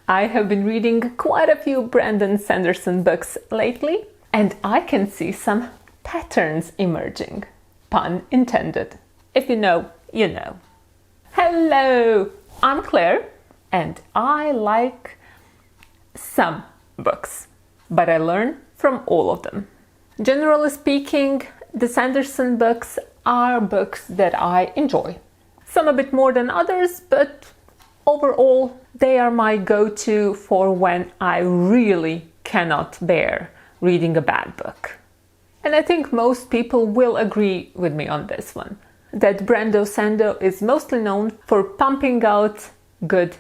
I have been reading quite a few Brando Sanderson books lately, and I can see some patterns emerging. Pun intended. If you know, you know. Hello, I'm Claire, and I like some books, but I learn from all of them. Generally speaking, the Sanderson books are books that I enjoy. Some a bit more than others, but overall, they are my go-to for when I really cannot bear reading a bad book. And I think most people will agree with me on this one, that Brando Sando is mostly known for pumping out good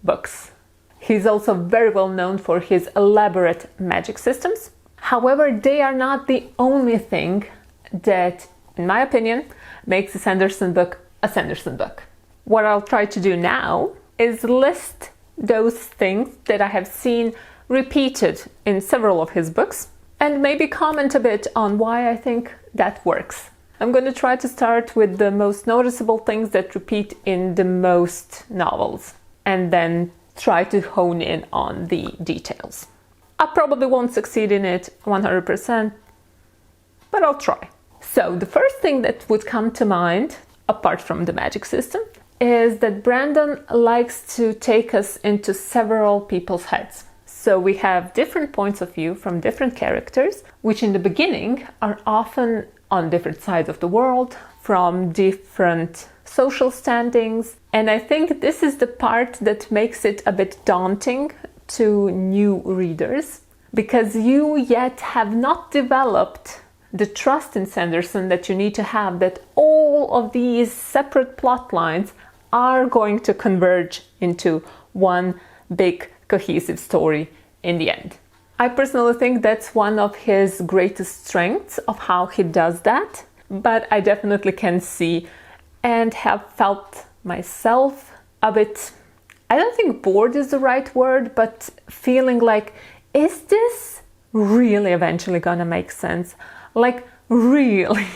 books. He's also very well known for his elaborate magic systems. However, they are not the only thing that, in my opinion, makes a Sanderson book a Sanderson book. What I'll try to do now is list those things that I have seen repeated in several of his books and maybe comment a bit on why I think that works. I'm going to try to start with the most noticeable things that repeat in the most novels and then try to hone in on the details. I probably won't succeed in it 100%, but I'll try. So the first thing that would come to mind, apart from the magic system, is that Brandon likes to take us into several people's heads. So we have different points of view from different characters, which in the beginning are often on different sides of the world, from different social standings. And I think this is the part that makes it a bit daunting to new readers, because you yet have not developed the trust in Sanderson that you need to have that all of these separate plot lines are going to converge into one big cohesive story in the end. I personally think that's one of his greatest strengths of how he does that, but I definitely can see and have felt myself a bit, I don't think bored is the right word, but feeling like, is this really eventually gonna make sense? Like, really?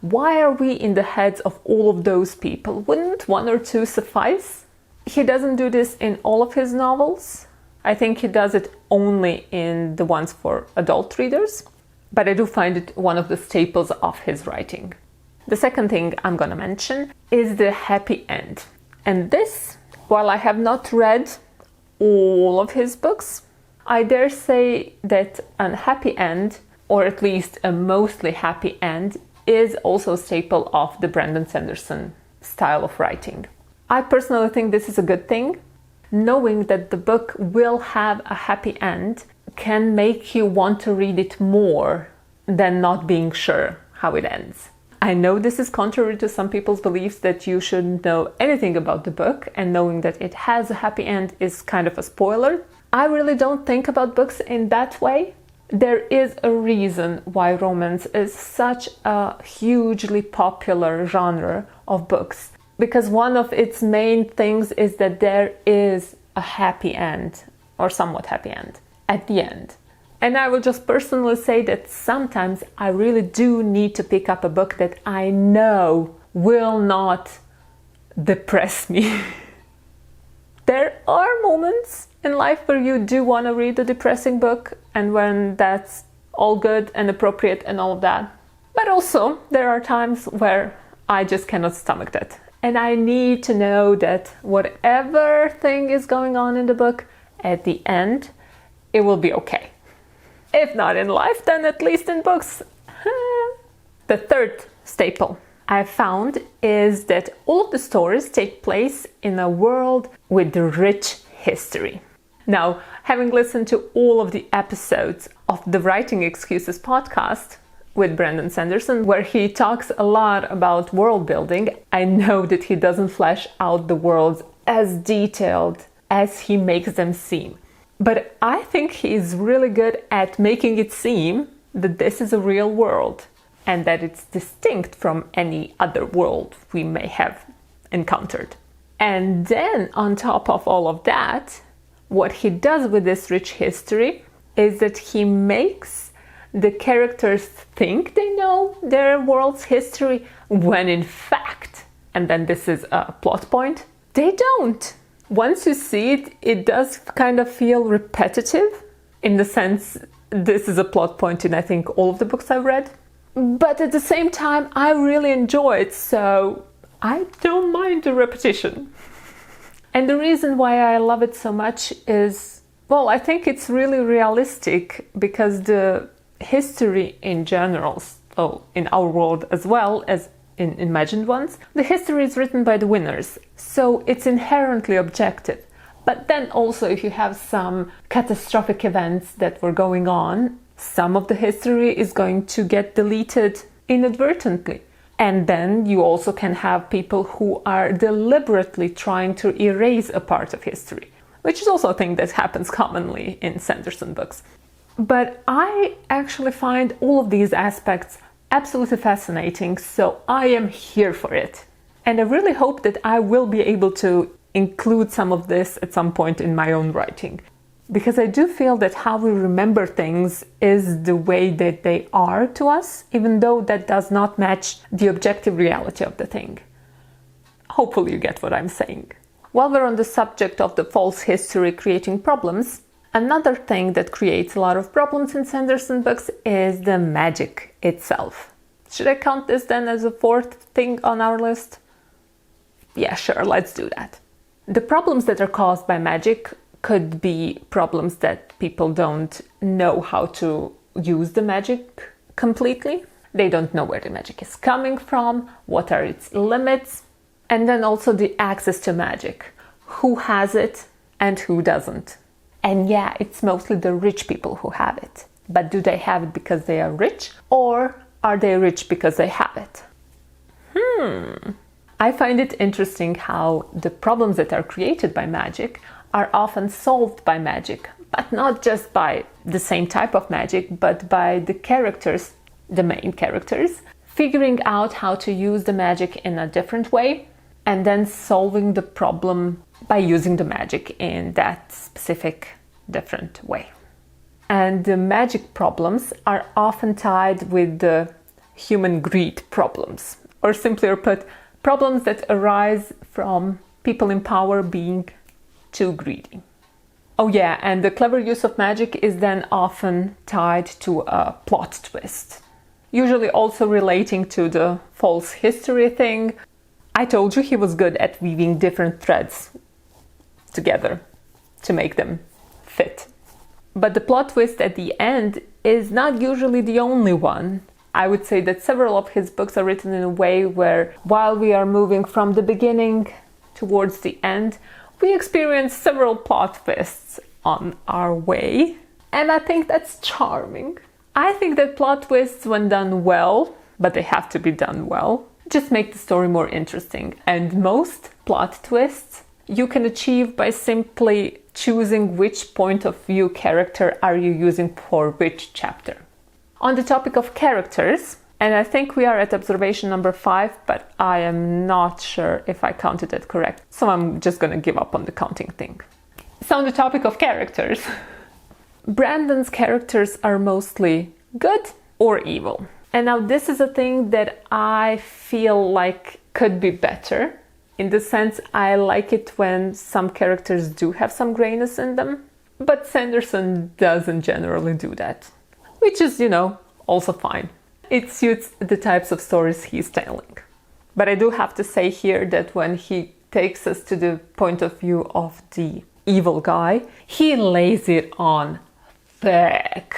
Why are we in the heads of all of those people? Wouldn't one or two suffice? He doesn't do this in all of his novels. I think he does it only in the ones for adult readers, but I do find it one of the staples of his writing. The second thing I'm gonna mention is the happy end. And this, while I have not read all of his books, I dare say that a happy end, or at least a mostly happy end, is also a staple of the Brando Sanderson style of writing. I personally think this is a good thing. Knowing that the book will have a happy end can make you want to read it more than not being sure how it ends. I know this is contrary to some people's beliefs that you shouldn't know anything about the book, and knowing that it has a happy end is kind of a spoiler. I really don't think about books in that way. There is a reason why romance is such a hugely popular genre of books, because one of its main things is that there is a happy end, or somewhat happy end, at the end. And I will just personally say that sometimes I really do need to pick up a book that I know will not depress me. There are moments in life where you do want to read a depressing book, and when that's all good and appropriate and all of that. But also, there are times where I just cannot stomach that. And I need to know that whatever thing is going on in the book, at the end, it will be okay. If not in life, then at least in books. The third staple I found is that all of the stories take place in a world with rich history. Now, having listened to all of the episodes of the Writing Excuses podcast with Brando Sanderson, where he talks a lot about world building, I know that he doesn't flesh out the worlds as detailed as he makes them seem. But I think he is really good at making it seem that this is a real world and that it's distinct from any other world we may have encountered. And then on top of all of that, what he does with this rich history is that he makes the characters think they know their world's history when in fact, and then this is a plot point, they don't. Once you see it, it does kind of feel repetitive, in the sense this is a plot point in I think all of the books I've read. But at the same time, I really enjoy it, so I don't mind the repetition. And the reason why I love it so much is, well, I think it's really realistic, because the history in general, in our world as well as in imagined ones, the history is written by the winners, so it's inherently objective. But then also, if you have some catastrophic events that were going on, some of the history is going to get deleted inadvertently. And then you also can have people who are deliberately trying to erase a part of history, which is also a thing that happens commonly in Sanderson books. But I actually find all of these aspects absolutely fascinating, so I am here for it. And I really hope that I will be able to include some of this at some point in my own writing. Because I do feel that how we remember things is the way that they are to us, even though that does not match the objective reality of the thing. Hopefully you get what I'm saying. While we're on the subject of the false history creating problems, another thing that creates a lot of problems in Sanderson books is the magic itself. Should I count this then as a fourth thing on our list? Yeah, sure, let's do that. The problems that are caused by magic could be problems that people don't know how to use the magic completely. They don't know where the magic is coming from, what are its limits, and then also the access to magic. Who has it and who doesn't? And yeah, it's mostly the rich people who have it. But do they have it because they are rich, or are they rich because they have it? I find it interesting how the problems that are created by magic are often solved by magic, but not just by the same type of magic, but by the characters, the main characters, figuring out how to use the magic in a different way, and then solving the problem by using the magic in that specific different way. And the magic problems are often tied with the human greed problems, or simply put, problems that arise from people in power being too greedy. Oh yeah, and the clever use of magic is then often tied to a plot twist, usually also relating to the false history thing. I told you he was good at weaving different threads together to make them fit. But the plot twist at the end is not usually the only one. I would say that several of his books are written in a way where, while we are moving from the beginning towards the end, we experience several plot twists on our way. And I think that's charming. I think that plot twists, when done well, but they have to be done well, just make the story more interesting. And most plot twists you can achieve by simply choosing which point of view character are you using for which chapter. On the topic of characters, and I think we are at observation number 5, but I am not sure if I counted it correct, so I'm just gonna give up on the counting thing. So on the topic of characters, Brandon's characters are mostly good or evil. And now this is a thing that I feel like could be better. In the sense, I like it when some characters do have some grayness in them, but Sanderson doesn't generally do that. Which is, also fine. It suits the types of stories he's telling. But I do have to say here that when he takes us to the point of view of the evil guy, he lays it on thick.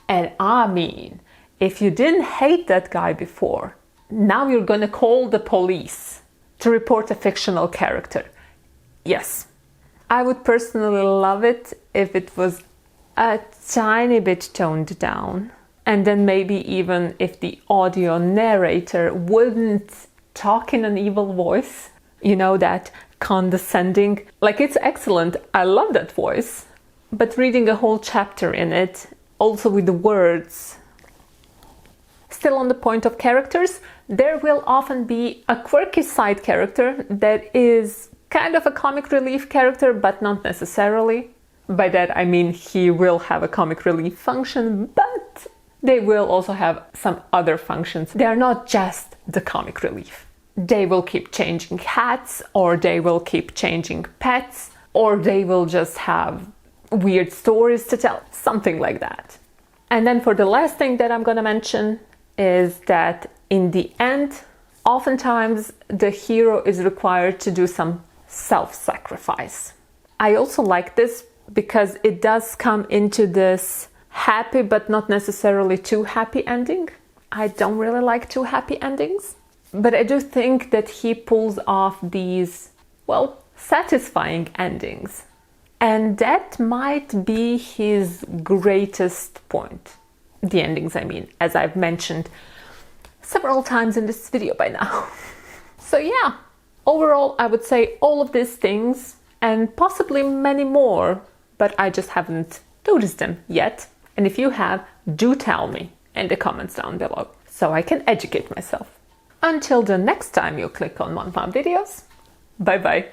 And I mean, if you didn't hate that guy before, now you're gonna call the police to report a fictional character. Yes. I would personally love it if it was a tiny bit toned down, and then maybe even if the audio narrator wouldn't talk in an evil voice, that condescending, like it's excellent, I love that voice, but reading a whole chapter in it, also with the words. Still on the point of characters, there will often be a quirky side character that is kind of a comic relief character, but not necessarily. By that I mean he will have a comic relief function, but they will also have some other functions. They are not just the comic relief. They will keep changing hats, or they will keep changing pets, or they will just have weird stories to tell, something like that. And then for the last thing that I'm going to mention is that in the end, oftentimes the hero is required to do some self-sacrifice. I also like this because it does come into this happy but not necessarily too happy ending. I don't really like too happy endings, but I do think that he pulls off these, well, satisfying endings. And that might be his greatest point. The endings, I mean, as I've mentioned several times in this video by now. So yeah, overall, I would say all of these things and possibly many more, but I just haven't noticed them yet. And if you have, do tell me in the comments down below so I can educate myself. Until the next time you click on one of my videos, bye bye.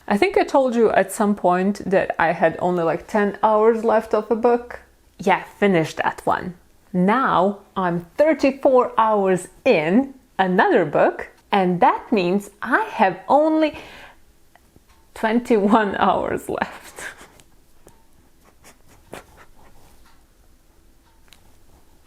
I think I told you at some point that I had only like 10 hours left of a book. Yeah, finished that one. Now I'm 34 hours in another book, and that means I have only 21 hours left.